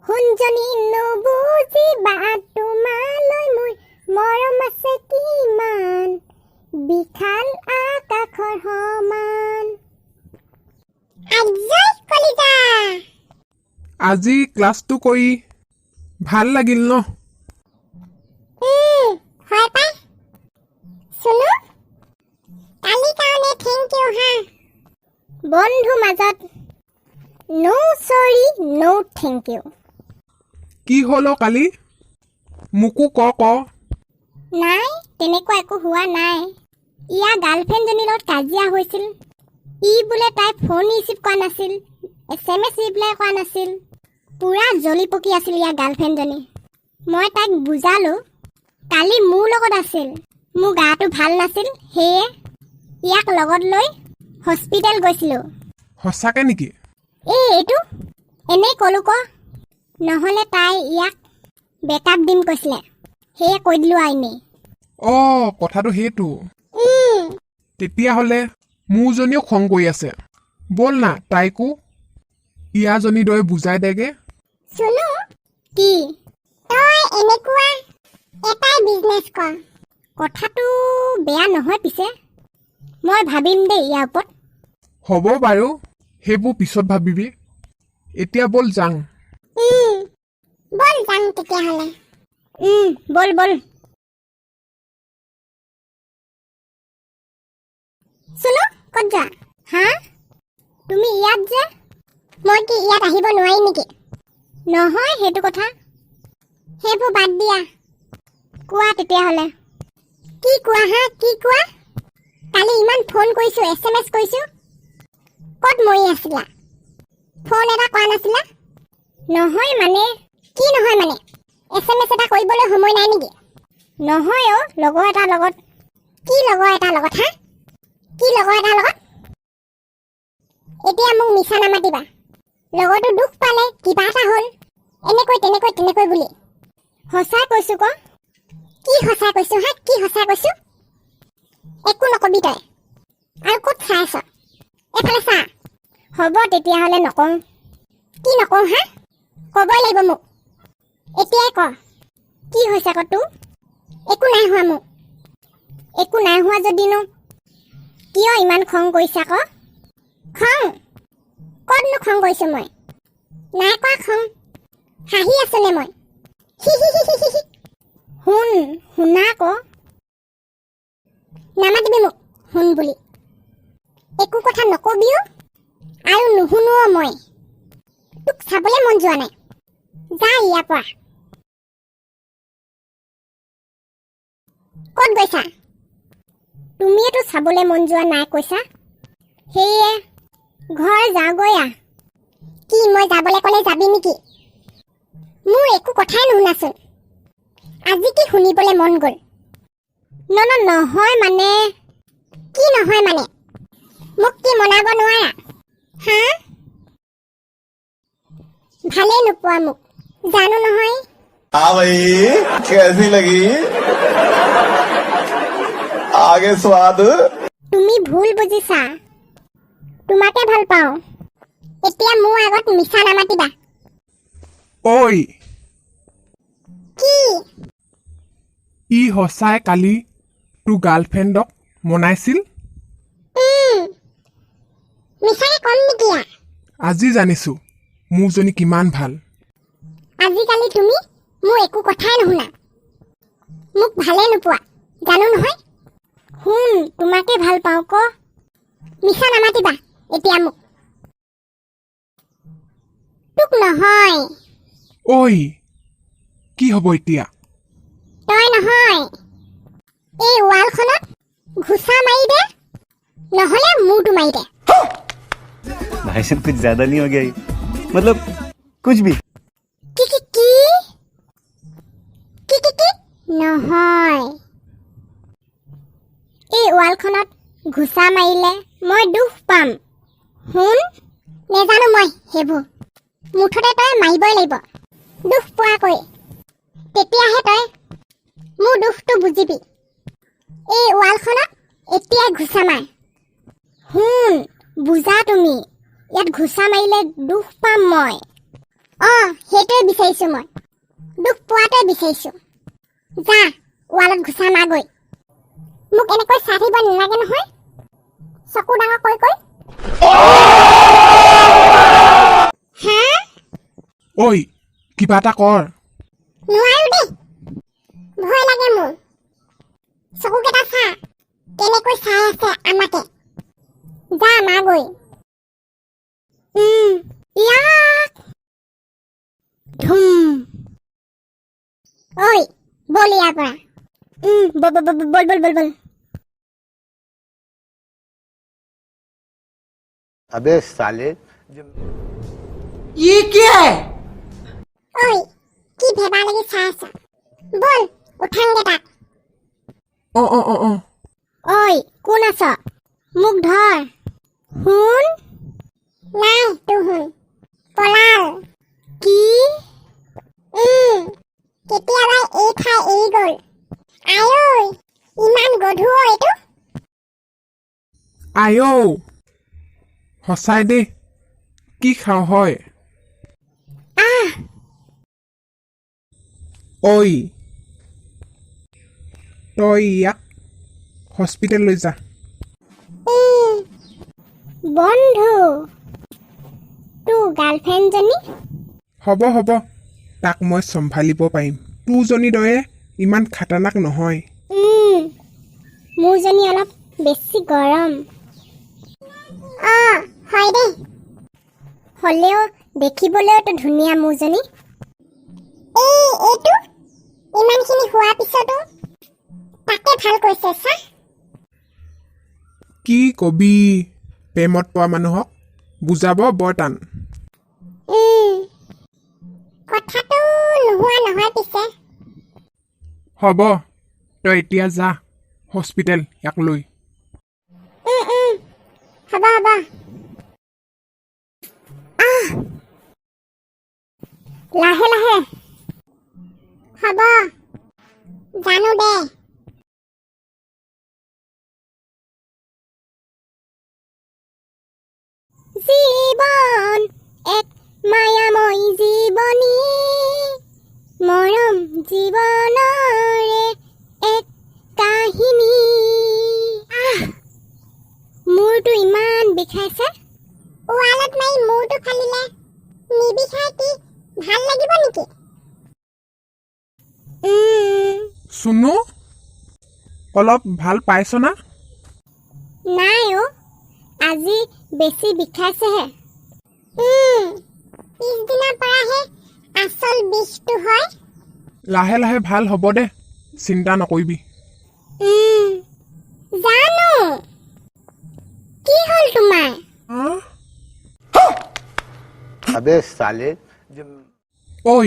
শুনজনী নুবুজিবা তোমালৈ মোৰ মৰম আছে কিমান বিশাল আকাশৰ সমান। আজয় কলিতা আজি ক্লাছটো কৰি ভাল লাগিল ন? হয় পাই। শুনো কালি কাৰণে থেংক ইউ হা। বন্ধু মাজত নো চৰি নো থেংক ইউ। কি হ'ল কালি? মোকো ক। নাই তেনেকুৱা একো হোৱা নাই। ইয়াৰ গাৰ্লফ্ৰেণ্ডজনীৰ লগত কাজিয়া হৈছিল। ই বোলে তাই ফোন ৰিচিভ কৰা নাছিল, SMS ৰিপ্লাই কৰা নাছিল। পুৰা জ্বলি পকি আছিল ইয়াৰ গাৰ্লফ্ৰেণ্ডজনী। মই তাইক বুজালো কালি মোৰ লগত আছিল, মোৰ গাটো ভাল নাছিল, সেয়ে ইয়াক লগত লৈ হস্পিটেল গৈছিলোঁ। সঁচাকে নেকি? এইটো এনেই ক'লো ক, নহ'লে তাই ইয়াক বেকআপ দিম কৈছিলে, সেয়ে কৈ দিলোঁ আইনে। কথাটো সেইটো। তেতিয়াহ'লে মোৰজনীও খং কৰি আছে। ব'ল না তাইকো ইয়াৰজনী দৰে বুজাই দেগে। শুনো কি তই এনেকুৱা এটাই বিজনেছ কৰ। কথাটো বেয়া নহয় পিছে, মই ভাবিম দেই ইয়াৰ ওপৰত। হ'ব বাৰু, সেইবোৰ পিছত ভাবিবি। এতিয়া ব'ল যাং। ব'ল যাং তেতিয়াহ'লে। ব'ল ব'ল। শুনো ক'ত যা? হা তুমি ইয়াত যে? মই কি ইয়াত আহিব নোৱাৰি নেকি? নহয় সেইটো কথা, সেইবোৰ বাদ দিয়া। কোৱা তেতিয়াহ'লে। কি কোৱা হা, কি কোৱা? কালি ইমান ফোন কৰিছোঁ, SMS কৰিছোঁ, ক'ত মৰি আছিলা? ফোন এটা কৰা নাছিলা? নহয় মানে কি নহয় মানে? SMS এটা কৰিবলৈ সময় নাই নেকি? নহয় লগৰ এটাৰ লগত। কি লগৰ এটাৰ লগত হা? কি লগৰ এটাৰ লগত? এতিয়া মোক মিছা নামাতিবা। লগৰটো দুখ পালে, কিবা এটা হ'ল, এনেকৈ তেনেকৈ বুলি। সঁচাই কৈছোঁ ক। কি সঁচাই কৈছোঁ হা, কি সঁচাই কৈছোঁ? একো নকবি তই। আৰু ক'ত চাই আছ? এইফালে চা। হ'ব তেতিয়াহ'লে নকওঁ। কি নকওঁ হা? ক'বই লাগিব মোক। এতিয়াই ক কি হৈছে ক তোৰ? একো নাই হোৱা মোক। একো নাই হোৱা যদিনো কিয় ইমান খং কৰিছা ক? খং? ক'তনো খং কৰিছোঁ মই? নাই কৰা খং। হাঁহি আছোনে মই? শুনা ক। নামাতিবি মোক শুন বুলি। একো কথা নকবিও আৰু নুশুনোও মই। তোক চাবলৈ মন যোৱা নাই। যা ইয়াৰ পৰা। ক'ত গৈছা? তুমিয়েতো চাবলৈ মন যোৱা নাই কৈছা, সেয়ে ঘৰ যাওঁগৈ আহ। কি মই যাবলৈ ক'লে যাবি নেকি? মোৰ একো কথাই নুশুনাচোন। আজি কি শুনিবলৈ মন গ'ল? নহয় মানে। কি নহয় মানে? মোক কি মনাব নোৱাৰা? হা? ভালেই নোপোৱা মোক, জানো নহয়। हाँ भाई कैसी लगी आगे स्वाद। তুমি ভুল বুজিছা। তোমাকে ভাল পাওঁ। এতিয়া মোৰ আগত মিছা নামাতিবা। ঐ কি? ই সঁচাই কালি তোৰ গাৰ্লফ্ৰেণ্ডক মনাইছিল? মিছাকে কম নেকি? আজি জানিছোঁ মোৰজনী কিমান ভাল। আজিকালি তুমি মোৰ একো কথাই নুশুনা। মোক ভালে নোপোৱা, জানো নহয়। তোমাকে ভাল পাওঁ ক। মিছা নামাতিবা এতিয়া মোক। তোক নহয়। ঐ কি হ'ব এতিয়া? তই নহয়। এই ৱালখনত ঘুচা মাৰি দে, নহ'লে মূৰটো মাৰি দে। भाई साहब कुछ ज्यादा नहीं हो गया ये? मतलब कुछ भी। কি নহয়। এই ৱালখনত ঘুচা মাৰিলে মই দুখ পাম। নেজানো মই সেইবোৰ। মুঠতে তই মাৰিবই লাগিব, দুখ পোৱাকৈ। তেতিয়াহে তই মোৰ দুখটো বুজিবি। এই ৱালখনত এতিয়াই ঘুচা মাৰ। বুজা তুমি, ইয়াত ঘুচা মাৰিলে দুখ পাম মই। সেইটোৱে বিচাৰিছো মই দুখ পোৱাটোৱে বিচাৰিছো যা ৱালত ঘুচা মাগৈ মোক এনেকৈ চাই থাকিব নালাগে নহয় চকু ডাঙৰ কৈ কৈ হা ঐ কিবা এটা কৰ নোৱাৰো দেই ভয় লাগে মোৰ চকুকেইটা চা কেনেকৈ চাই আছে আমাকে যা মাগৈ ইয়াক ধুম ঐ বল ইয়াৰ পৰা বল अबे साले ये क्या है ঐ কি ভেবা লাগি চাই আছা বল উঠাংগে তাক অ ঐ কোন আছ মোক ধৰ শুন নাই তোৰ শুন পলাল কি কেতিয়াবাই এই ঠাই এৰি গ'ল আই ইমান গধুৰ এইটো আইঔ সঁচাই দেই কি খাওঁ হয় ঐ তই ইয়াক হস্পিটেল লৈ যা বন্ধু তোৰ গাৰ্লফ্ৰেণ্ডজনী হ'ব তাক মই চম্ভালিব পাৰিম তোৰজনী দৰে ইমান খাটানাক নহয় মোৰজনী অলপ বেছি গৰম হয় দেই হ'লেও দেখিবলৈওতো ধুনীয়া মোৰজনী এইটো ইমানখিনি হোৱাৰ পিছতো তাকে ভাল কৈছে চা কি কবি প্ৰেমত পোৱা মানুহক বুজাব বৰ টান কথাটো নোহোৱা নহয় পিছে হ'ব তই এতিয়া যা হস্পিটেল ইয়াক লৈ হ'ব লাহে লাহে হ'ব জানো দে জীৱন এক মায়াময় জীৱনী মৰম জীৱনৰে এক কাহিনী মূৰটো ইমান বিষাইছে ৱালত মাৰি মূৰটো ফালিলে নিবিষাই কি ভাল লাগিব নেকি চুনু অলপ ভাল পাইছ না নাই আজি বেছি বিষাইছেহে পিছদিনাৰ পৰাহে আচল বিষটো হয় লাহে লাহে ভাল হ'ব দে চিন্তা নকৰিবি জানো কি হ'ল তোমাৰ अबे साले ঐ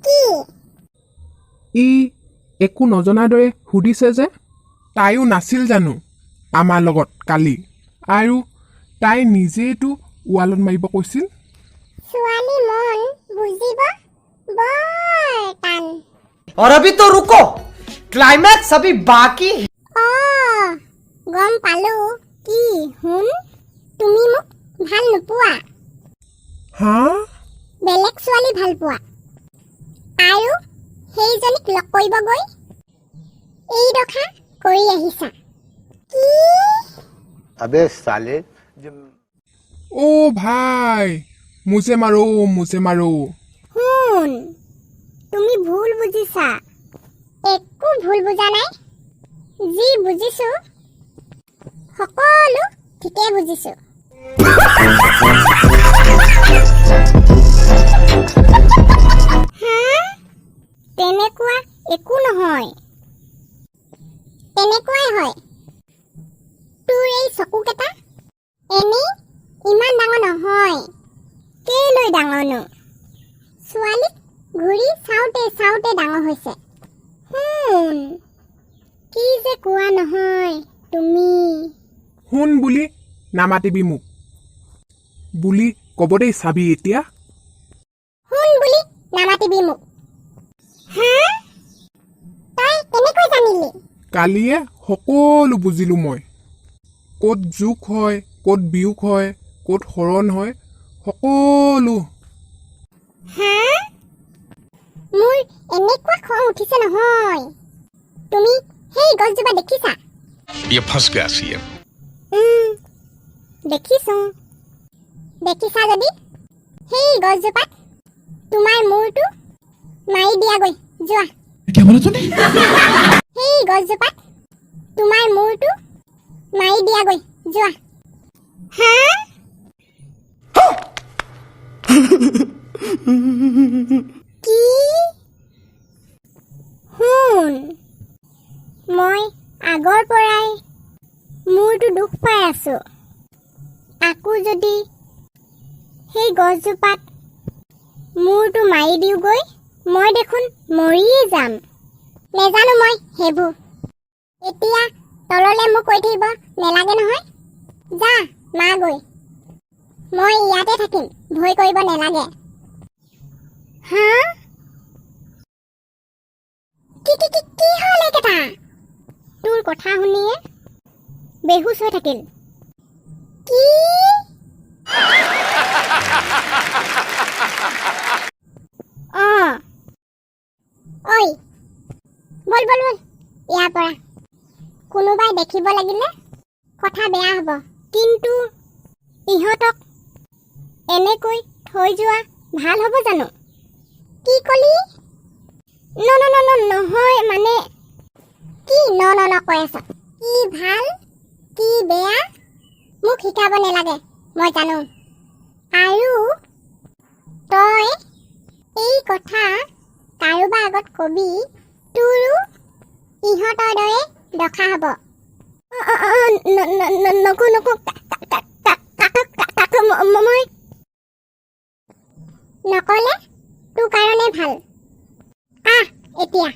কি ই একো নজনাৰ দৰে সুধিছে যে তাইও নাছিল জানো আমাৰ লগত কালি আৰু তাই নিজেইতো ৱালত মাৰিব কৈছিল ছোৱালী মন বুজিব বৰ টান और अभी तो रुको क्लाइमैक्स अभी बाकी है গম পালো কি শুন তুমি মোক ভাল নোপোৱা হা বেলেগ ছোৱালী ভাল পোৱা আৰু সেইজনীক লগ কৰিব গৈ এই দখা কৰি আহিছা কি अबे साले ও ভাই মুজে মাৰো শুন তুমি ভুল বুজিছা একো ভুল বুজা নাই যি বুজিছো সকলো ঠিকে বুজিছো তেনেকুৱা একো নহয় তেনেকুৱাই হয় তোৰ এই চকুকেইটা এনেই ইমান ডাঙৰ নহয় কেলৈ ডাঙৰনো ছোৱালীক ঘূৰি চাওঁতে ডাঙৰ হৈছে কি যে কোৱা নহয় তুমি শুন বুলি নামাতিবি মোক বুলি ক'ব দেই চাবি এতিয়া শুন বুলি নামাতিবি মোক তই কেনেকৈ জানিলি কালিয়ে সকলো বুজিলোঁ মই ক'ত যোগ হয় ক'ত বিয়োগ হয় ক'ত হৰণ হয় সকলো হা মোৰ এনেকুৱা খং উঠিছে নহয় তুমি সেই গছজোপা দেখিছা ये फंस गया सीएम দেখিছা যদি সেই গছজোপাত তোমাৰ মূৰটো মাৰি দিয়াগৈ যোৱা क्या बोला तूने সেই গছজোপাত তোমাৰ মূৰটো মাৰি দিয়াগৈ যোৱা হা কি শুন মই আগৰ পৰাই মূৰটো দুখ পাই আছো আকৌ যদি সেই গছজোপাত মূৰটো মাৰি দিওঁগৈ মই দেখোন মৰিয়ে যাম নেজানো মই সেইবোৰ এতিয়া তললে মোক কৈ থাকিব নেলাগে নহয় যা মা গৈ মই ইয়াতে থাকিম ভয় কৰিব নেলাগে হা কি হ'ল এইকেইটা তোৰ কথা শুনিয়ে বেহুচ হৈ থাকিল কি ঐ বল ইয়াৰ পৰা কোনোবাই দেখিব লাগিলে কথা বেয়া হ'ব কিন্তু ইহঁতক এনেকৈ থৈ যোৱা ভাল হ'ব জানো কি কলি নহয় মানে কি ন কৈ আছ কি ভাল কি বেয়া মোক শিকাব নেলাগে মই জানো আৰু তই এই কথা কাৰোবাৰ আগত কবি তোৰো ইহঁতৰ দৰে দখা হ'ব নকো মই নকলে তোৰ কাৰণে ভাল আহ এতিয়া